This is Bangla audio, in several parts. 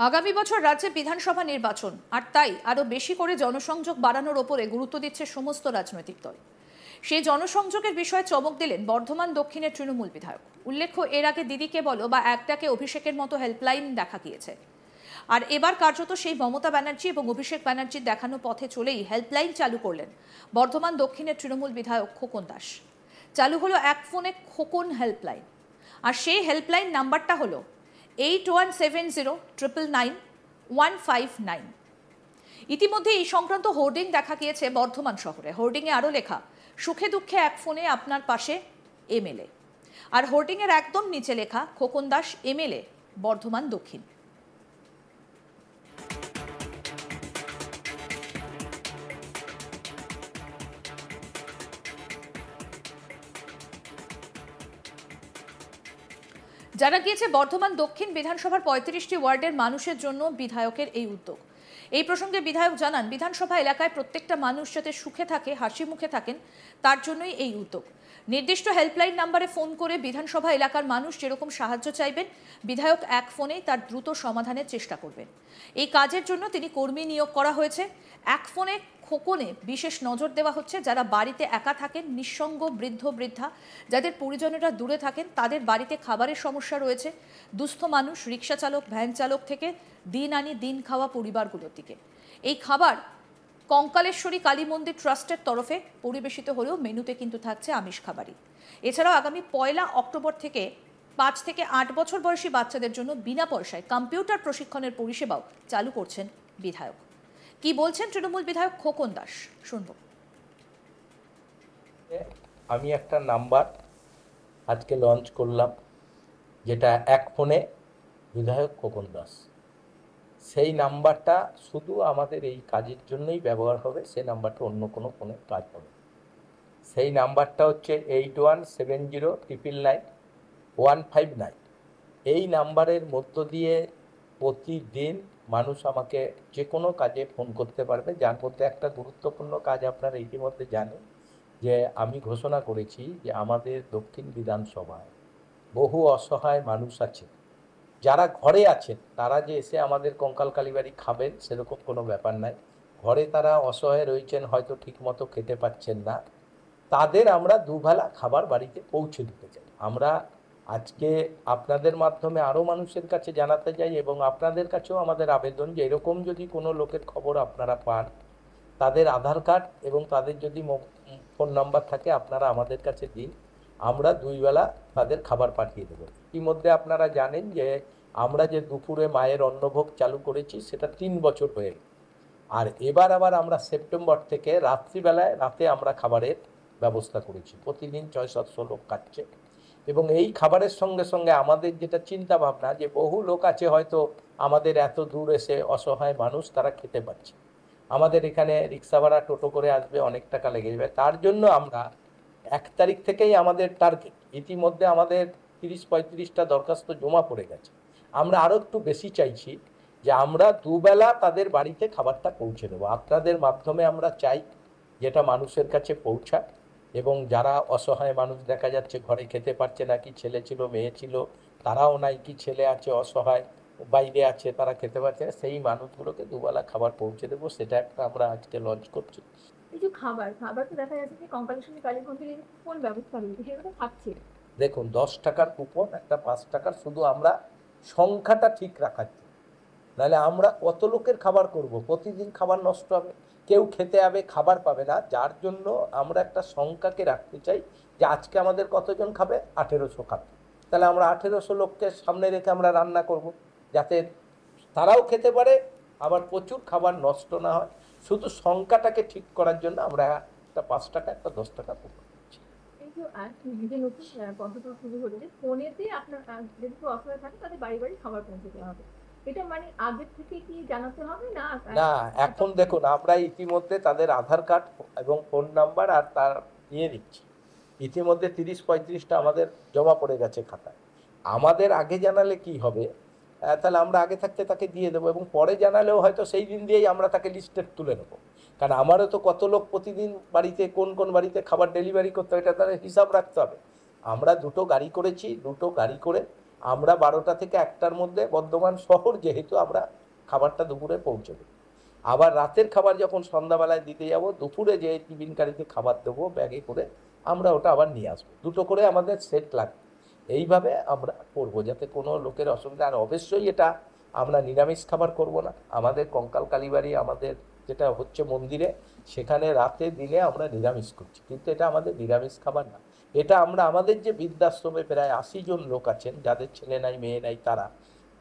আগামী বছর রাজ্যে বিধানসভা নির্বাচন, আর তাই আরও বেশি করে জনসংযোগ বাড়ানোর ওপরে গুরুত্ব দিচ্ছে সমস্ত রাজনৈতিক দল। সেই জনসংযোগের বিষয়ে চমক দিলেন বর্ধমান দক্ষিণের তৃণমূল বিধায়ক। উল্লেখ্য, এর আগে দিদিকে বলো বা একটাকে অভিষেকের মতো হেল্পলাইন দেখা গিয়েছে, আর এবার কার্যত সেই মমতা ব্যানার্জি এবং অভিষেক ব্যানার্জির দেখানো পথে চলেই হেল্পলাইন চালু করলেন বর্ধমান দক্ষিণের তৃণমূল বিধায়ক খোকন দাস। চালু হলো এক ফোনে খোকন হেল্পলাইন, আর সেই হেল্পলাইন নাম্বারটা হলো 8170999159। ইতিমধ্যে এই সংক্রান্ত হোর্ডিং দেখা গিয়েছে বর্ধমান শহরে। হোর্ডিংয়ে আরও লেখা, সুখে দুঃখে এক ফোনে আপনার পাশে এমএলএ। আর হোর্ডিংয়ের একদম নিচে লেখা, খোকন দাস এমএলএ, বর্ধমান দক্ষিণ। জানা গিয়েছে, বর্ধমান দক্ষিণ বিধানসভার ৩৫টি ওয়ার্ডের মানুষের জন্য বিধায়কের এই উদ্যোগ। এই প্রসঙ্গে বিধায়ক জানান, বিধানসভা এলাকায় প্রত্যেকটা মানুষ যাতে সুখে থাকে, হাসি মুখে থাকেন, তার জন্যই এই উদ্যোগ। নির্দিষ্ট হেল্পলাইন নাম্বারে ফোন করে বিধানসভা এলাকার মানুষ যেরকম সাহায্য চাইবেন, বিধায়ক এক ফোনেই তার দ্রুত সমাধানের চেষ্টা করবেন। এই কাজের জন্য তিনি কর্মী নিয়োগ করা হয়েছে। এক ফোনে খোকনে বিশেষ নজর দেওয়া হচ্ছে যারা বাড়িতে একা থাকেন, নিঃসঙ্গ বৃদ্ধ বৃদ্ধা, যাদের পরিজনেরা দূরে থাকেন, তাদের বাড়িতে খাবারের সমস্যা রয়েছে, দুস্থ মানুষ, রিক্সা চালক, ভ্যান চালক থেকে দিন আনি দিন খাওয়া পরিবারগুলোর দিকে। এই খাবার কঙ্কালেশ্বরী কালী মন্দির ট্রাস্টের তরফে পরিবেশিত হলেও মেনুতে কিন্তু থাকছে আমিষ খাবারই। এছাড়াও আগামী ১ অক্টোবর থেকে ৫ থেকে ৮ বছর বয়সী বাচ্চাদের জন্য বিনা পয়সায় কম্পিউটার প্রশিক্ষণের পরিষেবাও চালু করছেন বিধায়ক। কি বলছেন তৃণমূল বিধায়ক খোকন দাস, শুনব। আমি একটা নাম্বার আজকে লঞ্চ করলাম, যেটা এক ফোনে বিধায়ক খোকন দাস। সেই নাম্বারটা শুধু আমাদের এই কাজের জন্যই ব্যবহার হবে, সেই নাম্বারটা অন্য কোনো ফোনে কাজ হবে। সেই নাম্বারটা হচ্ছে 8170999159। এই নাম্বারের মধ্য দিয়ে প্রতিদিন মানুষ আমাকে যে কোনো কাজে ফোন করতে পারবে, যার মধ্যে একটা গুরুত্বপূর্ণ কাজ আপনারা ইতিমধ্যে জানেন যে আমি ঘোষণা করেছি যে আমাদের দক্ষিণ বিধানসভায় বহু অসহায় মানুষ আছে, যারা ঘরে আছেন তারা যে এসে আমাদের কঙ্কাল কালীবাড়ি খাবেন সেরকম কোনো ব্যাপার নাই। ঘরে তারা অসহায় রয়েছেন, হয়তো ঠিকমতো খেতে পাচ্ছেন না, তাদের আমরা দুবেলা খাবার বাড়িতে পৌঁছে দিতে চাই। আমরা আজকে আপনাদের মাধ্যমে আরও মানুষের কাছে জানাতে চাই এবং আপনাদের কাছেও আমাদের আবেদন যে এরকম যদি কোনো লোকের খবর আপনারা পান, তাদের আধার কার্ড এবং তাদের যদি ফোন নাম্বার থাকে আপনারা আমাদের কাছে দিন, আমরা 2 বেলা তাদের খাবার পাঠিয়ে দেবো। ইতিমধ্যে আপনারা জানেন যে আমরা যে দুপুরে মায়ের অন্নভোগ চালু করেছি সেটা 3 বছর হয়ে গেল, আর এবার আবার আমরা সেপ্টেম্বর থেকে রাত্রিবেলায় রাতে আমরা খাবারের ব্যবস্থা করেছি। প্রতিদিন 600-700 লোক খাচ্ছে এবং এই খাবারের সঙ্গে সঙ্গে আমাদের যেটা চিন্তা ভাবনা যে বহু লোক আছে হয়তো আমাদের এত দূর এসে অসহায় মানুষ, তারা খেতে পাচ্ছে, আমাদের এখানে রিক্সা ভাড়া টোটো করে আসবে, অনেক টাকা লেগে যাবে। তার জন্য আমরা 1 তারিখ থেকেই আমাদের টার্গেট, ইতিমধ্যে আমাদের 30-35টা দরখাস্ত জমা পড়ে গেছে। আমরা আরও একটু বেশি চাইছি যে আমরা দুবেলা তাদের বাড়িতে খাবারটা পৌঁছে দেবো। আপনাদের মাধ্যমে আমরা চাই যেটা মানুষের কাছে পৌঁছায় এবং যারা অসহায় মানুষ দেখা যাচ্ছে ঘরে খেতে পারছে না, কি ছেলে ছিল মেয়ে ছিল তারাও নাই, কি ছেলে আছে অসহায় বাইরে আছে তারা খেতে পারছে না, সেই মানুষগুলোকে দুবেলা খাবার পৌঁছে দেবো, সেটা একটা আমরা আজকে লঞ্চ করছি। এই যে খাবার তো দেখা যাচ্ছে যে কঙ্কালেশ্বরী কালী মন্দিরে কোন ব্যবস্থা রয়েছে সেটা থাকছে। দেখুন, 10 টাকার কুপন, একটা 5 টাকার, শুধু আমরা সংখ্যাটা ঠিক রাখার জন্য। নাহলে আমরা কত লোকের খাবার করব, প্রতিদিন খাবার নষ্ট হবে, কেউ খেতে যাবে খাবার পাবে না। যার জন্য আমরা একটা সংখ্যাকে রাখতে চাই যে আজকে আমাদের কতজন খাবে, 1800 খাবে, তাহলে আমরা 1800 লোককে সামনে রেখে আমরা রান্না করব যাতে তারাও খেতে পারে, আবার প্রচুর খাবার নষ্ট না হয়। শুধু সংখ্যাটাকে ঠিক করার জন্য আমরা একটা 5 টাকা একটা 10 টাকা কুপন। যে নতুন পদ্ধতি শুরু হলো যে ফোনেতে আপনার যদি কেউ অসহায় থাকে তাদের বাড়ি বাড়ি খাবার পৌঁছে দেওয়া হবে, এটা মানে আগের থেকে কি জানাতে হবে না? না, এখন দেখুন আমরা ইতিমধ্যে তাদের আধার কার্ড এবং ফোন নাম্বার আর তার নিয়ে নিচ্ছি। ইতিমধ্যে 30-35টা আমাদের জমা পড়ে গেছে খাতায়। আমাদের আগে জানালে কি হবে, তাহলে আমরা আগে থাকতে তাকে দিয়ে দেবো এবং পরে জানালেও হয়তো সেই দিন দিয়েই আমরা তাকে লিস্টে তুলে নেবো। কারণ আমারও তো কত লোক প্রতিদিন বাড়িতে কোন কোন বাড়িতে খাবার ডেলিভারি করতে হয়, এটা তাদের হিসাব রাখতে হবে। আমরা 2টো গাড়ি করেছি, 2টো গাড়ি করে আমরা 12টা থেকে 1টার মধ্যে বর্ধমান শহর যেহেতু আমরা খাবারটা দুপুরে পৌঁছে দেবো। আবার রাতের খাবার যখন সন্ধ্যাবেলায় দিতে যাব, দুপুরে যে টিফিন গাড়িতে খাবার দেবো ব্যাগে করে, আমরা ওটা আবার নিয়ে আসবো। দুটো করে আমাদের সেট লাগবে। এইভাবে আমরা করবো যাতে কোনো লোকের অসুবিধা। আর অবশ্যই এটা আমরা নিরামিষ খাবার করব না। আমাদের কঙ্কাল কালীবাড়ি আমাদের যেটা হচ্ছে মন্দিরে, সেখানে রাতে দিনে আমরা নিরামিষ করছি, কিন্তু এটা আমাদের নিরামিষ খাবার না। এটা আমরা আমাদের যে বৃদ্ধাশ্রমে প্রায় 80 জন লোক আছেন, যাদের ছেলে নাই মেয়ে নাই, তারা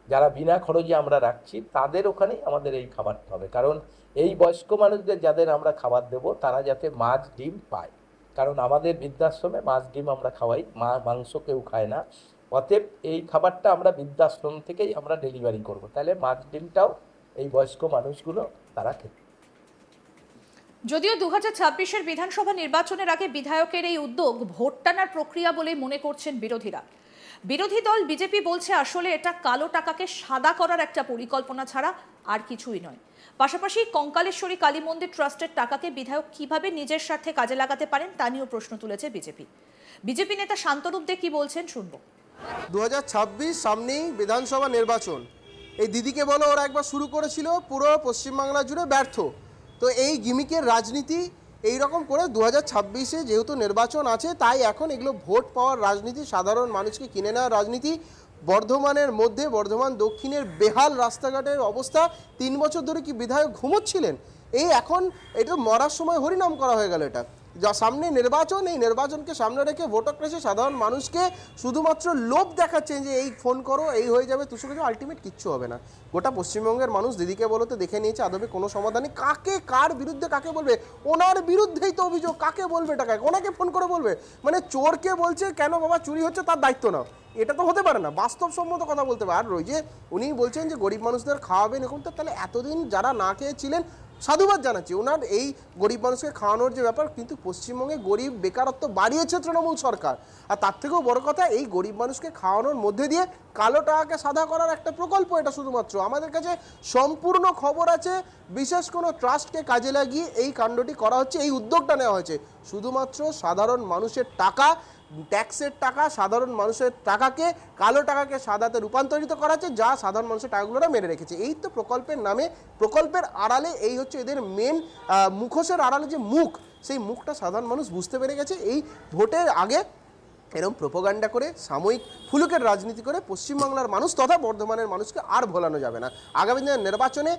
যারা বিনা খরচে আমরা রাখছি, তাদের ওখানেই আমাদের এই খাবারটা হবে। কারণ এই বয়স্ক মানুষদের যাদের আমরা খাবার দেব, তারা যাতে মাছ ডিম পায়। কারণ আমাদের বৃদ্ধাশ্রমে মাছ ডিম আমরা খাওয়াই, মাংস কেউ খায় না। অতএব এই খাবারটা আমরা বৃদ্ধাশ্রম থেকেই আমরা ডেলিভারি করব। তাহলে মাছ ডিমটাও এই বয়স্ক মানুষগুলো তারা খেতে। যদিও 2026-এর বিধানসভা নির্বাচনের আগে বিধায়কের এই উদ্যোগ ভোট টানার প্রক্রিয়া বলে মনে করছেন বিরোধীরা। বিরোধী দল বিজেপি বলছে আসলে এটা কালো টাকাকে সাদা করার একটা পরিকল্পনা ছাড়া আর কিছুই নয়। পাশাপাশি কঙ্কালেশ্বরী কালী মন্দির ট্রাস্টের টাকাকে বিধায়ক কিভাবে নিজের স্বার্থে কাজে লাগাতে পারেন তা নিয়েও প্রশ্ন তুলেছে বিজেপি নেতা শান্তরূপ দে কি বলছেন শুনবো। 2026 সামনেই বিধানসভা নির্বাচন। এই দিদিকে বলো ওরা একবার শুরু করেছিল, পুরো পশ্চিমবাংলা জুড়ে ব্যর্থ। তো এই গিমিকের রাজনীতি এই রকম করে 2026-এ যেহেতু নির্বাচন আছে, তাই এখন এগুলো ভোট পাওয়ার রাজনীতি, সাধারণ মানুষকে কিনে নেওয়ার রাজনীতি। বর্ধমানের মধ্যে বর্ধমান দক্ষিণের বেহাল রাস্তাঘাটের অবস্থা, 3 বছর ধরে কি বিধায়ক ঘুমোচ্ছিলেন? এই এখন এটা মরার সময় হরিনাম করা হয়ে গেল। এটা যা সামনে নির্বাচন, এই নির্বাচনকে সামনে রেখে ভোটাররা সাধারণ মানুষকে শুধুমাত্র লোভ দেখাচ্ছেন যে এই ফোন করো, এই হয়ে যাবে, তুষো কিছু, আলটিমেট কিচ্ছু হবে না। গোটা পশ্চিমবঙ্গের মানুষ দিদিকে বলতে দেখে নিয়েছে, আদবে কোনো সমাধানই। কাকে, কার বিরুদ্ধে কাকে বলবে? ওনার বিরুদ্ধেই তো অভিযোগ, কাকে বলবে টাকায়? ওনাকে ফোন করে বলবে? মানে চোরকে বলছে কেন বাবা চুরি হচ্ছে, তার দায়িত্ব নাও। এটা তো হতে পারে না, বাস্তবসম্মত কথা বলতে পারে। আর ওই যে উনি বলছেন যে গরিব মানুষদের খাওয়াবেন, এরকম তো তাহলে এতদিন যারা না খেয়েছিলেন সাধুবাদ জানাচ্ছি। ওনার এই গরিব মানুষকে খাওয়ানোর যে ব্যাপার, কিন্তু পশ্চিমবঙ্গে গরিব বেকারত্ব বাড়িয়েছে তৃণমূল সরকার। আর তার থেকেও বড় কথা, এই গরিব মানুষকে খাওয়ানোর মধ্যে দিয়ে কালো টাকাকে সাদা করার একটা প্রকল্প এটা শুধুমাত্র। আমাদের কাছে সম্পূর্ণ খবর আছে, বিশেষ কোনো ট্রাস্টকে কাজে লাগিয়ে এই কাণ্ডটি করা হচ্ছে, এই উদ্যোগটা নেওয়া হয়েছে। শুধুমাত্র সাধারণ মানুষের টাকা, ট্যাক্সের টাকা, সাধারণ মানুষের টাকাকে, কালো টাকাকে সাদাতে রূপান্তরিত করা হচ্ছে, যা সাধারণ মানুষের টাকাগুলোরা মেরে রেখেছে। এই তো প্রকল্পের নামে, প্রকল্পের আড়ালে এই হচ্ছে এদের মেন মুখোশের আড়ালে যে মুখ, সেই মুখটা সাধারণ মানুষ বুঝতে পেরে গেছে। এই ভোটের আগে এরকম প্রোপাগান্ডা করে, সাময়িক ফুলুকের রাজনীতি করে পশ্চিমবাংলার মানুষ তথা বর্ধমানের মানুষকে আর ভোলানো যাবে না। আগামী দিনের নির্বাচনে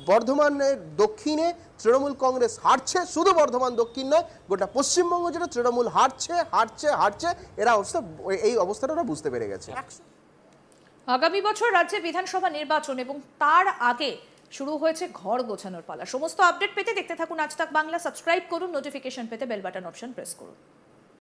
বর্ধমানের দক্ষিণে তৃণমূল কংগ্রেস হারছে। শুধু বর্ধমান দক্ষিণ নয়, গোটা পশ্চিমবঙ্গ যেটা তৃণমূল হারছে হারছে হারছে, এরা এই অবস্থাটা ওরা বুঝতে পেরে গেছে। আগামী বছর রাজ্যে বিধানসভা নির্বাচন এবং তার আগে শুরু হয়েছে ঘর গোছানোর পালা। সমস্ত আপডেট পেতে দেখতে থাকুন আজ তাক বাংলা। সাবস্ক্রাইব করুন, নোটিফিকেশন পেতে বেল বাটন অপশন প্রেস করুন।